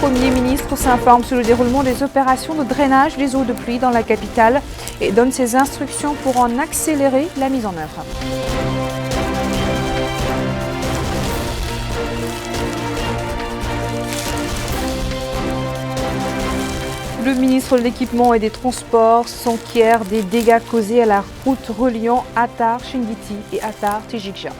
Premier ministre s'informe sur le déroulement des opérations de drainage des eaux de pluie dans la capitale et donne ses instructions pour en accélérer la mise en œuvre. Le ministre de l'Équipement et des Transports s'enquiert des dégâts causés à la route reliant Attar-Shingiti et Attar-Tijikja.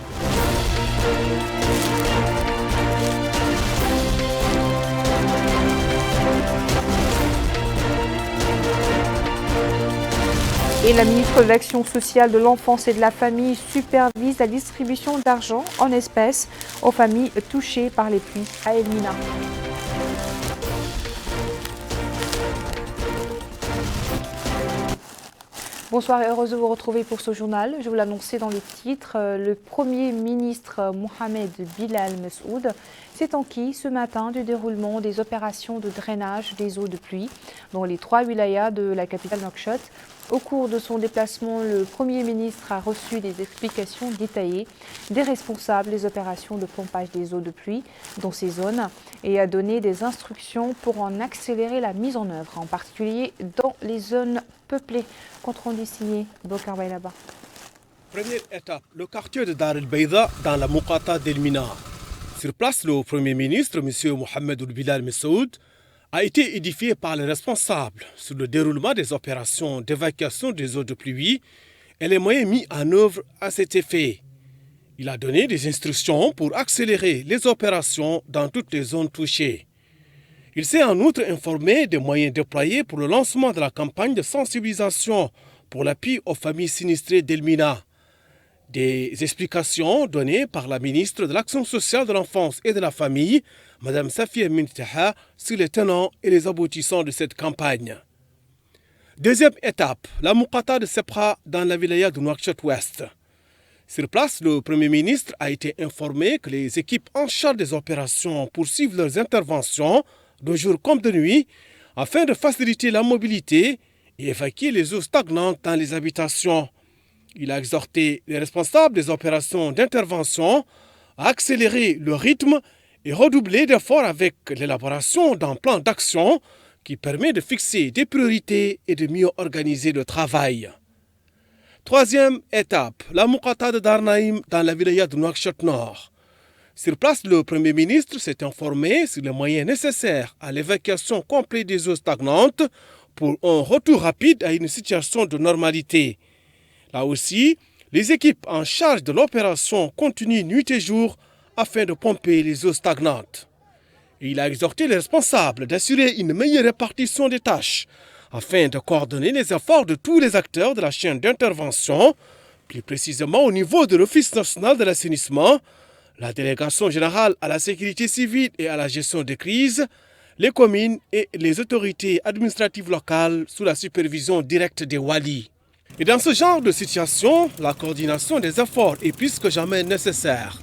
Et la ministre de l'Action sociale, de l'Enfance et de la Famille supervise la distribution d'argent en espèces aux familles touchées par les pluies à Elmina. Bonsoir et heureuse de vous retrouver pour ce journal. Je vous l'annonçais dans le titre, le Premier ministre Mohamed Bilal Messoud s'est enquis ce matin du déroulement des opérations de drainage des eaux de pluie dans les 3 wilayas de la capitale Nouakchott. Au cours de son déplacement, le Premier ministre a reçu des explications détaillées des responsables des opérations de pompage des eaux de pluie dans ces zones et a donné des instructions pour en accélérer la mise en œuvre, en particulier dans les zones peuplées. Compte rendu signé Bokar Bailaba. Première étape, le quartier de Dar el-Beïda dans la Muqata d'Elmina. Sur place, le Premier ministre, M. Mohamed Bilal Messoud, a été édifié par les responsables sur le déroulement des opérations d'évacuation des eaux de pluie et les moyens mis en œuvre à cet effet. Il a donné des instructions pour accélérer les opérations dans toutes les zones touchées. Il s'est en outre informé des moyens déployés pour le lancement de la campagne de sensibilisation pour l'appui aux familles sinistrées d'Elmina. Des explications données par la ministre de l'Action sociale, de l'Enfance et de la Famille, Mme Safia Mintaha, sur les tenants et les aboutissants de cette campagne. Deuxième étape, la Muqata de Sepra dans la wilaya de Nouakchott-Ouest. Sur place, le Premier ministre a été informé que les équipes en charge des opérations poursuivent leurs interventions de jour comme de nuit afin de faciliter la mobilité et évacuer les eaux stagnantes dans les habitations. Il a exhorté les responsables des opérations d'intervention à accélérer le rythme et redoubler d'efforts avec l'élaboration d'un plan d'action qui permet de fixer des priorités et de mieux organiser le travail. Troisième étape, la Muqata de Darnaïm dans la wilaya de Nouakchott-Nord. Sur place, le Premier ministre s'est informé sur les moyens nécessaires à l'évacuation complète des eaux stagnantes pour un retour rapide à une situation de normalité. Là aussi, les équipes en charge de l'opération continuent nuit et jour afin de pomper les eaux stagnantes. Il a exhorté les responsables d'assurer une meilleure répartition des tâches afin de coordonner les efforts de tous les acteurs de la chaîne d'intervention, plus précisément au niveau de l'Office national de l'assainissement, la Délégation générale à la sécurité civile et à la gestion des crises, les communes et les autorités administratives locales sous la supervision directe des Walis. Et dans ce genre de situation, la coordination des efforts est plus que jamais nécessaire.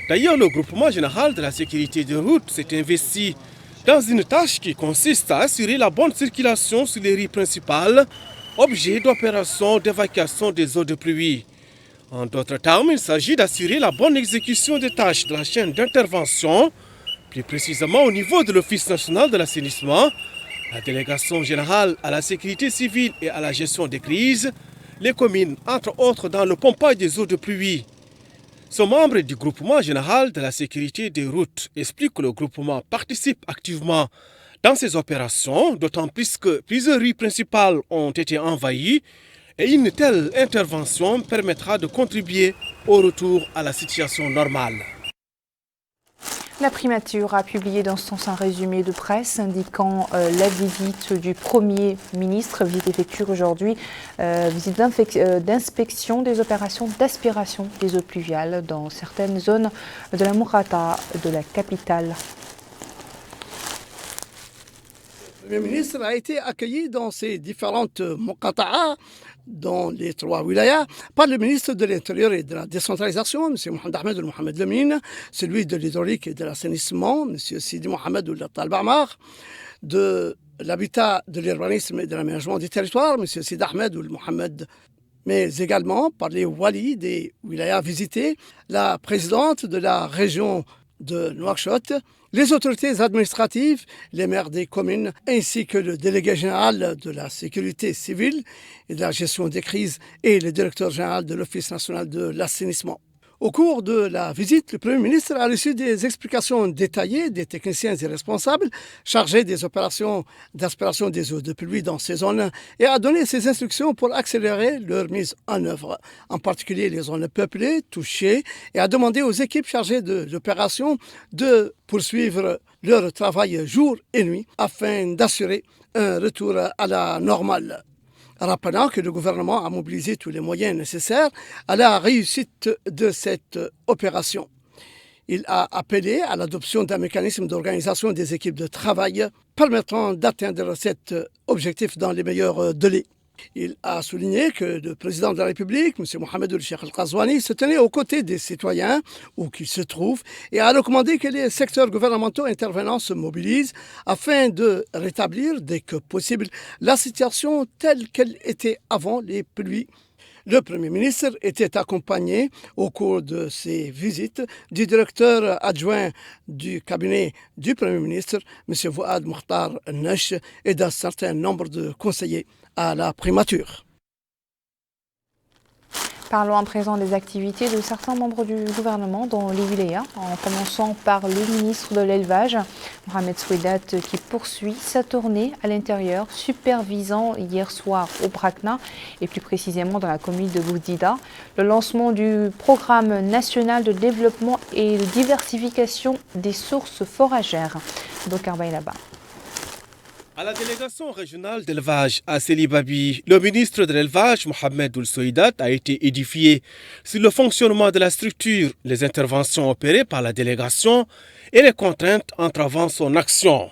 D'ailleurs, le groupement général de la sécurité des routes s'est investi dans une tâche qui consiste à assurer la bonne circulation sur les rues principales, objet d'opération d'évacuation des eaux de pluie. En d'autres termes, il s'agit d'assurer la bonne exécution des tâches de la chaîne d'intervention, plus précisément au niveau de l'Office national de l'assainissement, la Délégation générale à la sécurité civile et à la gestion des crises, les communes, entre autres dans le pompage des eaux de pluie. Ce membre du groupement général de la sécurité des routes explique que le groupement participe activement dans ces opérations, d'autant plus que plusieurs rues principales ont été envahies et une telle intervention permettra de contribuer au retour à la situation normale. La primature a publié dans ce sens un résumé de presse indiquant la visite du Premier ministre, visite effectuée aujourd'hui, visite d'inspection des opérations d'aspiration des eaux pluviales dans certaines zones de la Muqata de la capitale. Le Premier ministre a été accueilli dans ces différentes Muqata'a, dans les 3 wilayas, par le ministre de l'Intérieur et de la Décentralisation, M. Mohamed Ahmed Mohamed Lemine, celui de l'hydraulique et de l'assainissement, M. Sidi Mohamed Talbamar, de l'habitat, de l'urbanisme et de l'aménagement des territoires, M. Sidi Ahmed Mohamed, mais également par les walis des wilayas visités, la présidente de la région de Nouakchott, Les autorités administratives, les maires des communes, ainsi que le délégué général de la sécurité civile et de la gestion des crises et le directeur général de l'Office national de l'assainissement. Au cours de la visite, le Premier ministre a reçu des explications détaillées des techniciens et responsables chargés des opérations d'aspiration des eaux de pluie dans ces zones et a donné ses instructions pour accélérer leur mise en œuvre, en particulier les zones peuplées, touchées, et a demandé aux équipes chargées de l'opération de poursuivre leur travail jour et nuit afin d'assurer un retour à la normale. Rappelant que le gouvernement a mobilisé tous les moyens nécessaires à la réussite de cette opération. Il a appelé à l'adoption d'un mécanisme d'organisation des équipes de travail permettant d'atteindre cet objectif dans les meilleurs délais. Il a souligné que le président de la République, M. Mohamed Cheikh Al-Ghazouani, se tenait aux côtés des citoyens où qu'ils se trouvent et a recommandé que les secteurs gouvernementaux intervenants se mobilisent afin de rétablir dès que possible la situation telle qu'elle était avant les pluies. Le Premier ministre était accompagné au cours de ses visites du directeur adjoint du cabinet du Premier ministre, M. Fouad Mokhtar Nesh, et d'un certain nombre de conseillers à la primature. Parlons à présent des activités de certains membres du gouvernement dans les wilayas, en commençant par le ministre de l'Élevage, Mohamed Souedat, qui poursuit sa tournée à l'intérieur, supervisant hier soir au Brakna et plus précisément dans la commune de Boudida, le lancement du programme national de développement et de diversification des sources foragères. Bokar Bailaba. À la délégation régionale d'élevage à Sélibabi, le ministre de l'Élevage, Mohamed Ould Soueidat, a été édifié sur le fonctionnement de la structure, les interventions opérées par la délégation et les contraintes entravant son action.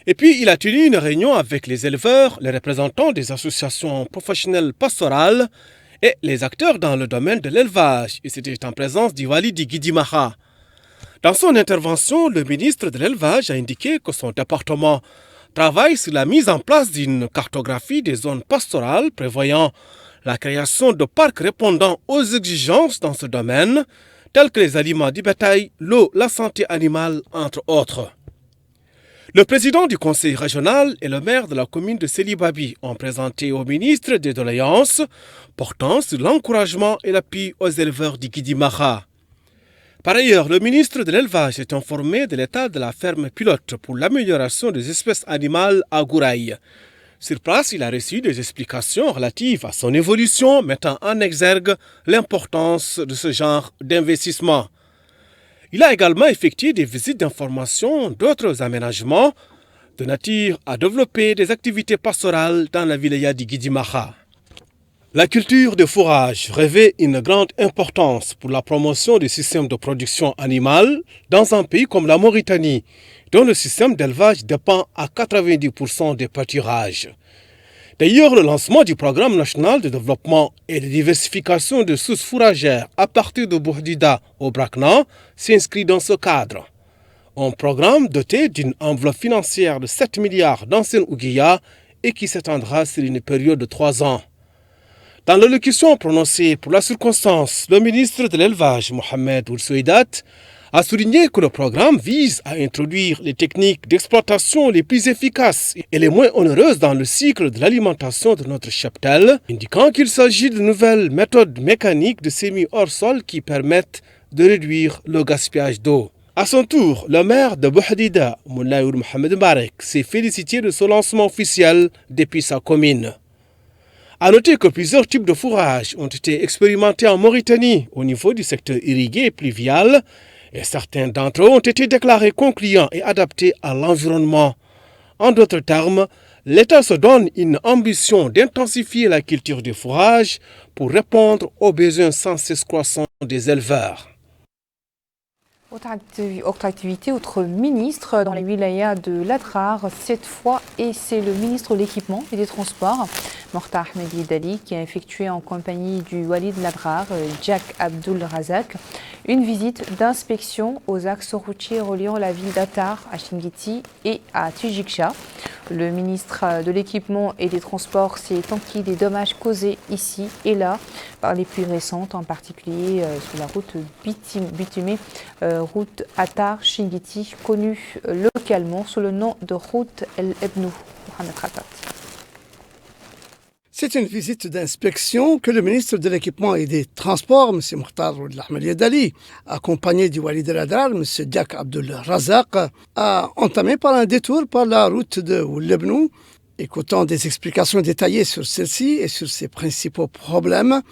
Et puis, il a tenu une réunion avec les éleveurs, les représentants des associations professionnelles pastorales et les acteurs dans le domaine de l'élevage. Et c'était en présence du Wali di Guidimaha. Dans son intervention, le ministre de l'Élevage a indiqué que son département travaille sur la mise en place d'une cartographie des zones pastorales prévoyant la création de parcs répondant aux exigences dans ce domaine, tels que les aliments du bétail, l'eau, la santé animale, entre autres. Le président du conseil régional et le maire de la commune de Sélibabi ont présenté au ministre des doléances portant sur l'encouragement et l'appui aux éleveurs du Guidimaha. Par ailleurs, le ministre de l'Élevage est informé de l'état de la ferme pilote pour l'amélioration des espèces animales à Gouraï. Sur place, il a reçu des explications relatives à son évolution, mettant en exergue l'importance de ce genre d'investissement. Il a également effectué des visites d'information d'autres aménagements de nature à développer des activités pastorales dans la wilaya du Guidimaha. La culture de fourrage revêt une grande importance pour la promotion du système de production animale dans un pays comme la Mauritanie, dont le système d'élevage dépend à 90% des pâturages. D'ailleurs, le lancement du programme national de développement et de diversification des sources fourragères à partir de Boudida au Brakna s'inscrit dans ce cadre. Un programme doté d'une enveloppe financière de 7 milliards d'anciennes ouguiya et qui s'étendra sur une période de 3 ans. Dans l'allocution prononcée pour la circonstance, le ministre de l'Élevage, Mohamed Ould Soueidat, a souligné que le programme vise à introduire les techniques d'exploitation les plus efficaces et les moins onéreuses dans le cycle de l'alimentation de notre cheptel, indiquant qu'il s'agit de nouvelles méthodes mécaniques de semis hors sol qui permettent de réduire le gaspillage d'eau. À son tour, le maire de Boudida, Moulay Ould Mohamed Mbarek, s'est félicité de ce lancement officiel depuis sa commune. A noter que plusieurs types de fourrages ont été expérimentés en Mauritanie au niveau du secteur irrigué et pluvial, et certains d'entre eux ont été déclarés concluants et adaptés à l'environnement. En d'autres termes, l'État se donne une ambition d'intensifier la culture des fourrages pour répondre aux besoins sans cesse croissants des éleveurs. Autre activité, autre ministre dans les wilayas de l'Adrar, cette fois, et c'est le ministre de l'Équipement et des Transports, Morta Ahmedi Dali, qui a effectué en compagnie du Wali de l'Adrar, Jack Abdul Razak, une visite d'inspection aux axes routiers reliant la ville d'Attar à Chinguitti et à Tujikcha. Le ministre de l'Équipement et des Transports s'est enquis des dommages causés ici et là par les pluies récentes, en particulier sur la route bitumée, route Attar-Shingiti, connue localement sous le nom de route El Ebnou. Mohamed Khatat. C'est une visite d'inspection que le ministre de l'Équipement et des Transports, M. Mokhtar Ould Ahmed Yadali, accompagné du Wali de l'Adrar, M. Diak Abdul Razak, a entamé par un détour par la route de Oulebnou, écoutant des explications détaillées sur celle-ci et sur ses principaux problèmes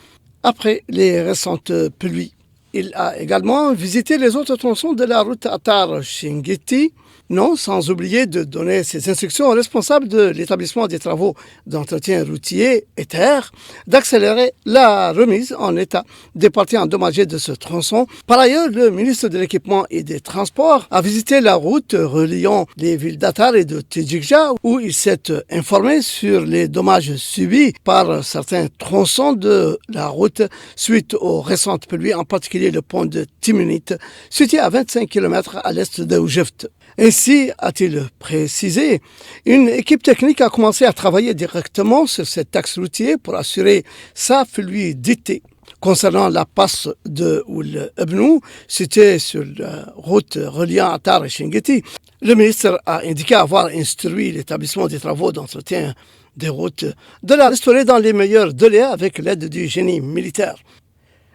après les récentes pluies. Il a également visité les autres tronçons de la route Attar-Shingiti, non sans oublier de donner ses instructions aux responsables de l'établissement des travaux d'entretien routier ETER d'accélérer la remise en état des parties endommagées de ce tronçon. Par ailleurs, le ministre de l'Équipement et des Transports a visité la route reliant les villes d'Attar et de Tijikja, où il s'est informé sur les dommages subis par certains tronçons de la route suite aux récentes pluies, en particulier le pont de Timunit, situé à 25 km à l'est de Oujeft. Ainsi, a-t-il précisé, une équipe technique a commencé à travailler directement sur cet axe routier pour assurer sa fluidité. Concernant la passe de Ould Ebnou, située sur la route reliant Attar et Shingiti, le ministre a indiqué avoir instruit l'établissement des travaux d'entretien des routes de la restaurer dans les meilleurs délais avec l'aide du génie militaire.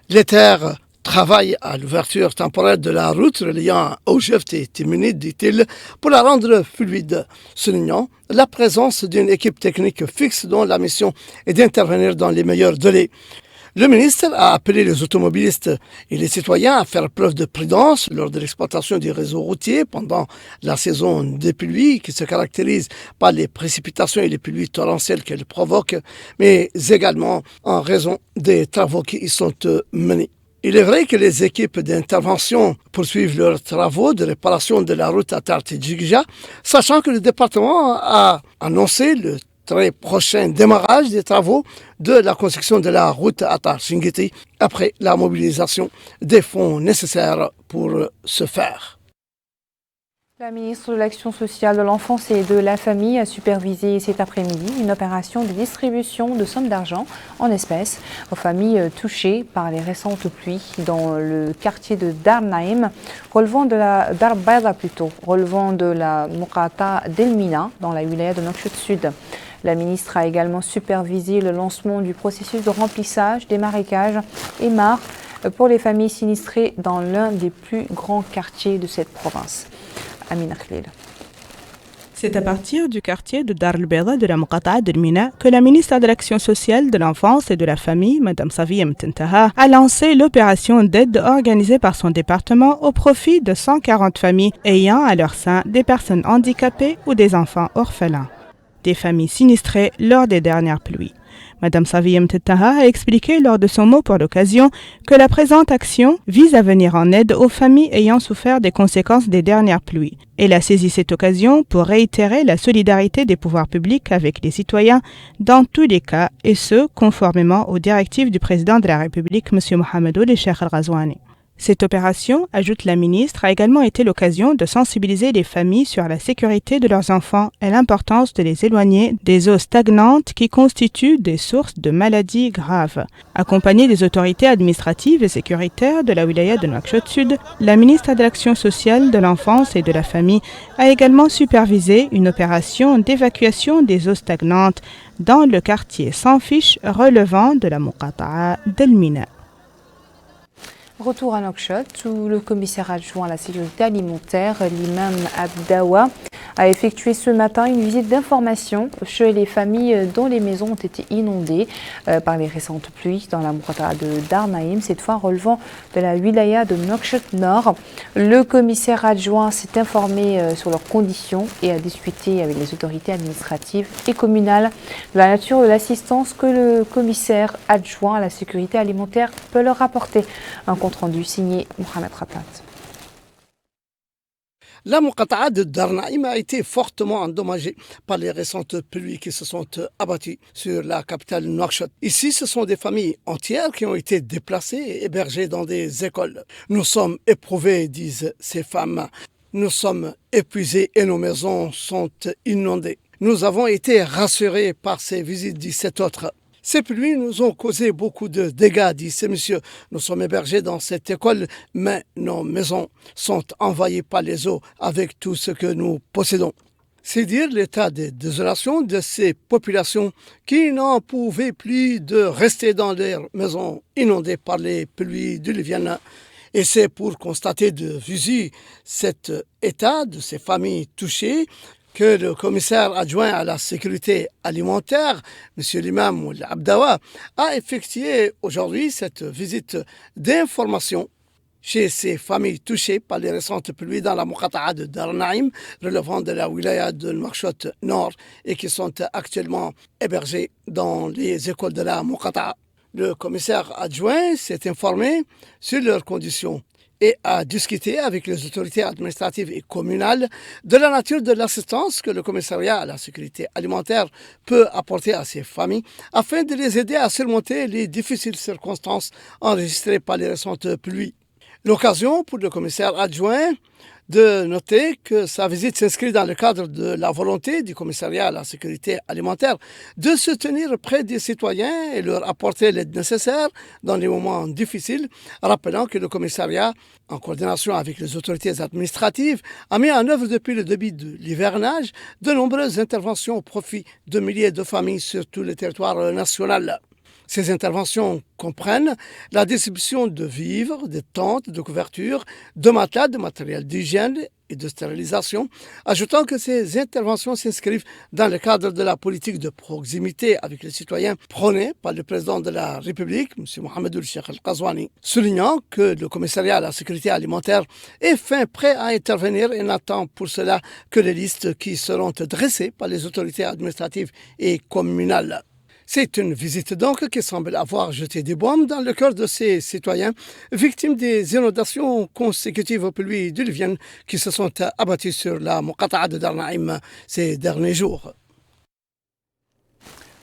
L'ETER travaille à l'ouverture temporaire de la route reliant Oujeft et Timunit, dit-il, pour la rendre fluide, soulignant la présence d'une équipe technique fixe dont la mission est d'intervenir dans les meilleurs délais. Le ministre a appelé les automobilistes et les citoyens à faire preuve de prudence lors de l'exploitation du réseau routier pendant la saison des pluies qui se caractérise par les précipitations et les pluies torrentielles qu'elles provoquent, mais également en raison des travaux qui y sont menés. Il est vrai que les équipes d'intervention poursuivent leurs travaux de réparation de la route Attar-Tijikja, sachant que le département a annoncé le très prochain démarrage des travaux de la construction de la route Attar-Shingiti après la mobilisation des fonds nécessaires pour ce faire. La ministre de l'Action sociale, de l'Enfance et de la Famille a supervisé cet après-midi une opération de distribution de sommes d'argent en espèces aux familles touchées par les récentes pluies dans le quartier de Dar Naim, relevant de la Muqata d'Elmina dans la wilaya de Nouakchott Sud. La ministre a également supervisé le lancement du processus de remplissage des marécages et mares pour les familles sinistrées dans l'un des plus grands quartiers de cette province. Amina Khalil. C'est à partir du quartier de Dar el-Bayda de la Muqata'a d'Elmina que la ministre de l'Action sociale, de l'Enfance et de la Famille, Mme Safiya Mtentaha, a lancé l'opération d'aide organisée par son département au profit de 140 familles ayant à leur sein des personnes handicapées ou des enfants orphelins, des familles sinistrées lors des dernières pluies. Mme Safiya Mtentaha a expliqué lors de son mot pour l'occasion que la présente action vise à venir en aide aux familles ayant souffert des conséquences des dernières pluies. Elle a saisi cette occasion pour réitérer la solidarité des pouvoirs publics avec les citoyens dans tous les cas, et ce, conformément aux directives du président de la République, M. Mohamed Ould Cheikh Al-Ghazouani. Cette opération, ajoute la ministre, a également été l'occasion de sensibiliser les familles sur la sécurité de leurs enfants et l'importance de les éloigner des eaux stagnantes qui constituent des sources de maladies graves. Accompagnée des autorités administratives et sécuritaires de la wilaya de Nouakchott Sud, la ministre de l'Action sociale, de l'Enfance et de la Famille a également supervisé une opération d'évacuation des eaux stagnantes dans le quartier sans fiche relevant de la Muqata'a d'Elmina. Retour à Nouakchott, où le commissaire adjoint à la sécurité alimentaire, l'imam Abdawa, a effectué ce matin une visite d'information chez les familles dont les maisons ont été inondées par les récentes pluies dans la Muqata'a de Dar Naim, cette fois relevant de la wilaya de Nouakchott Nord. Le commissaire adjoint s'est informé sur leurs conditions et a discuté avec les autorités administratives et communales de la nature de l'assistance que le commissaire adjoint à la sécurité alimentaire peut leur apporter. Un compte rendu signé Mohamed Khatat. La Muqata'a de Dar Naim a été fortement endommagée par les récentes pluies qui se sont abattues sur la capitale Nouakchott. Ici, ce sont des familles entières qui ont été déplacées et hébergées dans des écoles. Nous sommes éprouvés, disent ces femmes. Nous sommes épuisés et nos maisons sont inondées. Nous avons été rassurés par ces visites, dit cet autre. Ces pluies nous ont causé beaucoup de dégâts, dit ce monsieur. Nous sommes hébergés dans cette école, mais nos maisons sont envahies par les eaux avec tout ce que nous possédons. C'est dire l'état de désolation de ces populations qui n'en pouvaient plus de rester dans leurs maisons inondées par les pluies diluviennes. Et c'est pour constater de visu cet état de ces familles touchées que le commissaire adjoint à la sécurité alimentaire, M. L'Imam Abdawa, a effectué aujourd'hui cette visite d'information chez ces familles touchées par les récentes pluies dans la Muqata'a de Dar Naïm, relevant de la wilaya de Nouakchott Nord et qui sont actuellement hébergées dans les écoles de la Muqata'a. Le commissaire adjoint s'est informé sur leurs conditions et a discuté avec les autorités administratives et communales de la nature de l'assistance que le commissariat à la sécurité alimentaire peut apporter à ces familles afin de les aider à surmonter les difficiles circonstances enregistrées par les récentes pluies. L'occasion pour le commissaire adjoint de noter que sa visite s'inscrit dans le cadre de la volonté du commissariat à la sécurité alimentaire de se tenir près des citoyens et leur apporter l'aide nécessaire dans les moments difficiles, rappelant que le commissariat, en coordination avec les autorités administratives, a mis en œuvre depuis le début de l'hivernage de nombreuses interventions au profit de milliers de familles sur tout le territoire national. Ces interventions comprennent la distribution de vivres, de tentes, de couvertures, de matelas, de matériel d'hygiène et de stérilisation, ajoutant que ces interventions s'inscrivent dans le cadre de la politique de proximité avec les citoyens prônée par le président de la République, M. Mohamed El-Cheikh Al-Qazouani, soulignant que le commissariat à la sécurité alimentaire est fin prêt à intervenir et n'attend pour cela que les listes qui seront dressées par les autorités administratives et communales. C'est une visite donc qui semble avoir jeté des bombes dans le cœur de ces citoyens victimes des inondations consécutives aux pluies diluviennes qui se sont abattues sur la Muqata'a de Dar Naïm ces derniers jours.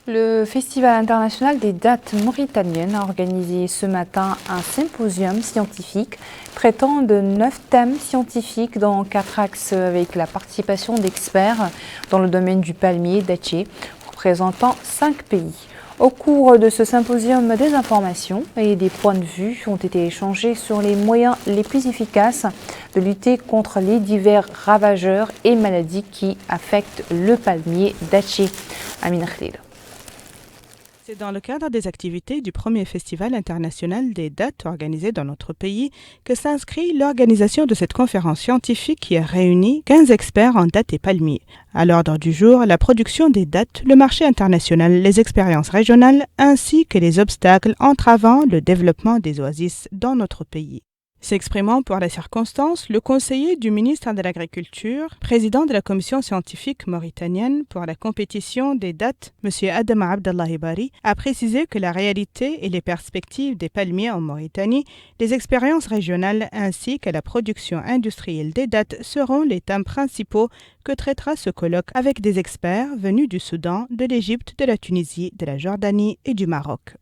Le Festival international des dates mauritaniennes a organisé ce matin un symposium scientifique traitant de 9 thèmes scientifiques dans 4 axes avec la participation d'experts dans le domaine du palmier dattier, représentant 5 pays. Au cours de ce symposium, des informations et des points de vue ont été échangés sur les moyens les plus efficaces de lutter contre les divers ravageurs et maladies qui affectent le palmier dattier. Amine Khalil. C'est dans le cadre des activités du premier festival international des dates organisé dans notre pays que s'inscrit l'organisation de cette conférence scientifique qui a réuni 15 experts en dattes et palmiers. À l'ordre du jour, la production des dattes, le marché international, les expériences régionales ainsi que les obstacles entravant le développement des oasis dans notre pays. S'exprimant pour la circonstance, le conseiller du ministre de l'Agriculture, président de la commission scientifique mauritanienne pour la compétition des dattes, M. Adama Abdallahi Bari, a précisé que la réalité et les perspectives des palmiers en Mauritanie, les expériences régionales ainsi que la production industrielle des dattes seront les thèmes principaux que traitera ce colloque avec des experts venus du Soudan, de l'Égypte, de la Tunisie, de la Jordanie et du Maroc.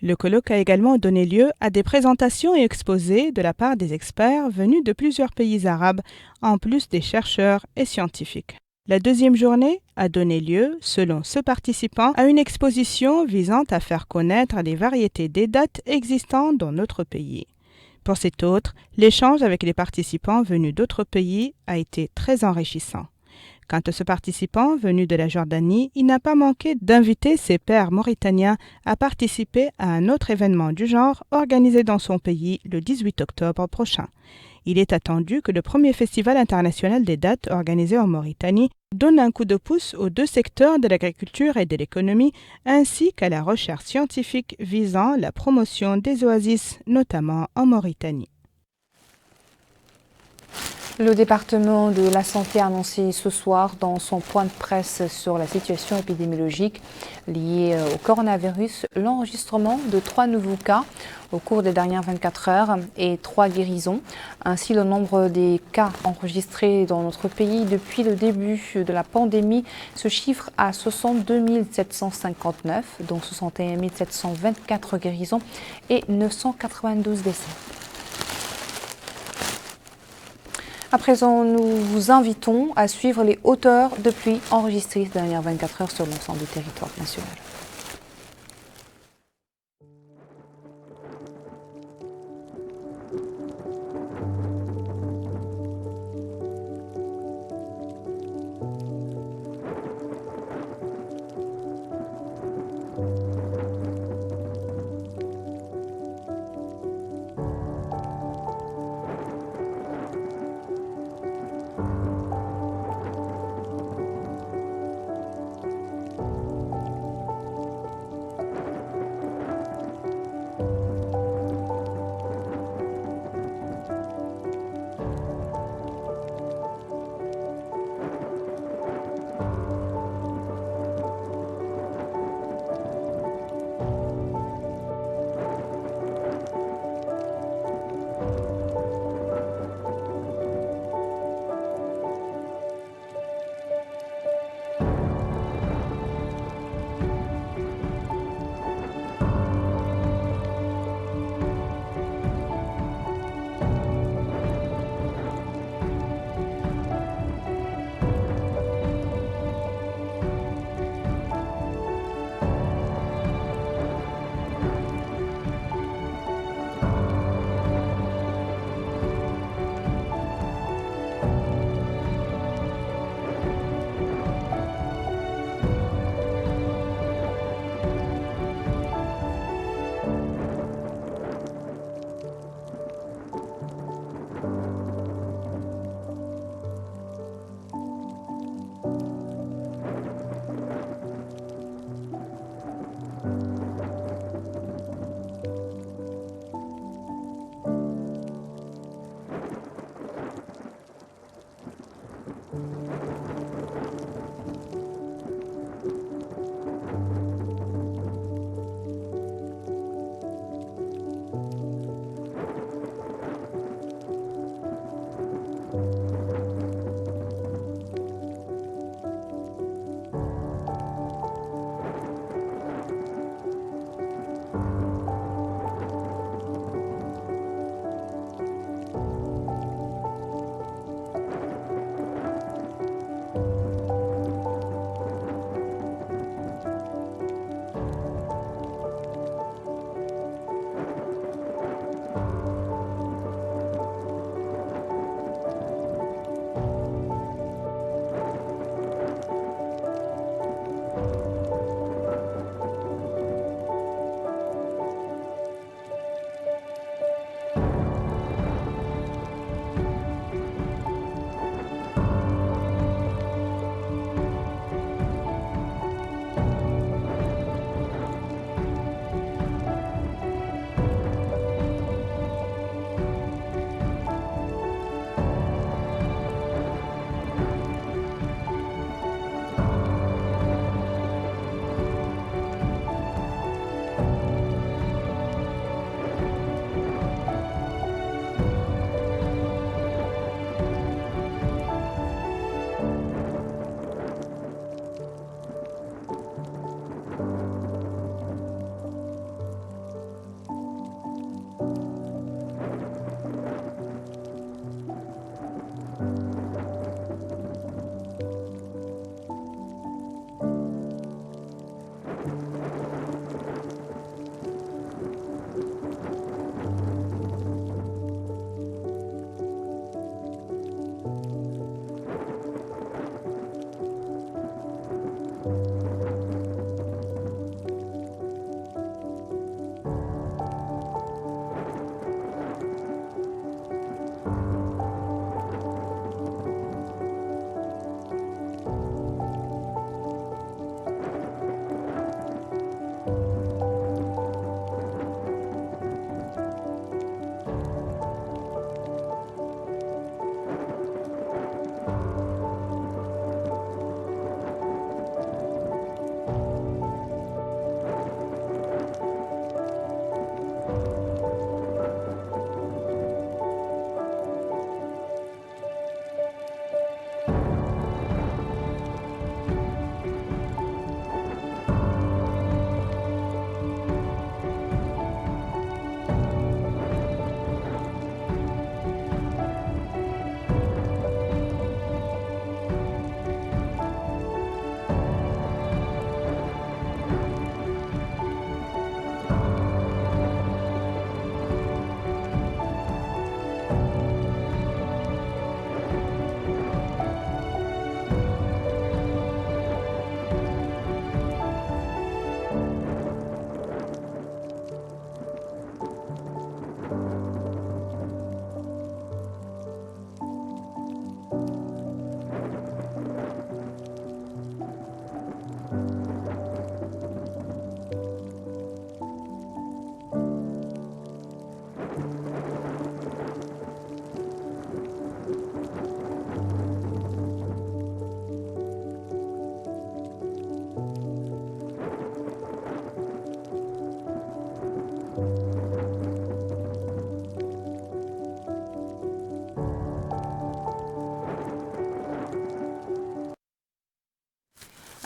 Le colloque a également donné lieu à des présentations et exposés de la part des experts venus de plusieurs pays arabes, en plus des chercheurs et scientifiques. La deuxième journée a donné lieu, selon ce participant, à une exposition visant à faire connaître les variétés des dattes existantes dans notre pays. Pour cet autre, l'échange avec les participants venus d'autres pays a été très enrichissant. Quant à ce participant venu de la Jordanie, il n'a pas manqué d'inviter ses pairs mauritaniens à participer à un autre événement du genre organisé dans son pays le 18 octobre prochain. Il est attendu que le premier festival international des dattes organisé en Mauritanie donne un coup de pouce aux deux secteurs de l'agriculture et de l'économie ainsi qu'à la recherche scientifique visant la promotion des oasis, notamment en Mauritanie. Le département de la Santé a annoncé ce soir dans son point de presse sur la situation épidémiologique liée au coronavirus l'enregistrement de 3 nouveaux cas au cours des dernières 24 heures et 3 guérisons. Ainsi, le nombre des cas enregistrés dans notre pays depuis le début de la pandémie se chiffre à 62 759, dont 61 724 guérisons et 992 décès. À présent, nous vous invitons à suivre les hauteurs de pluie enregistrées ces dernières 24 heures sur l'ensemble du territoire national.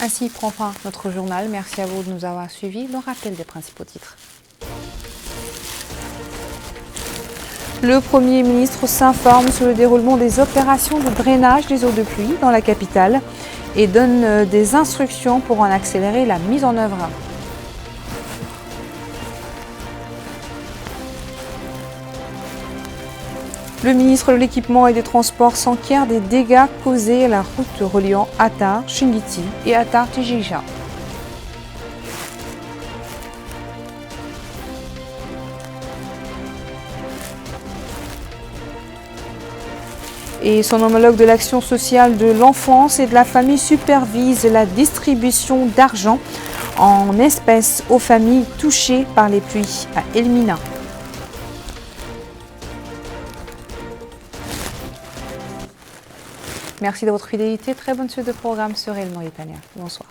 Ainsi prend fin notre journal. Merci à vous de nous avoir suivis. Le rappel des principaux titres. Le Premier ministre s'informe sur le déroulement des opérations de drainage des eaux de pluie dans la capitale et donne des instructions pour en accélérer la mise en œuvre. Le ministre de l'Équipement et des Transports s'enquiert des dégâts causés à la route reliant Attar, Shingiti et Attar Tijija. Et son homologue de l'action sociale de l'enfance et de la famille supervise la distribution d'argent en espèces aux familles touchées par les pluies à Elmina. Merci de votre fidélité. Très bonne suite de programme sur El Mauritania. Bonsoir.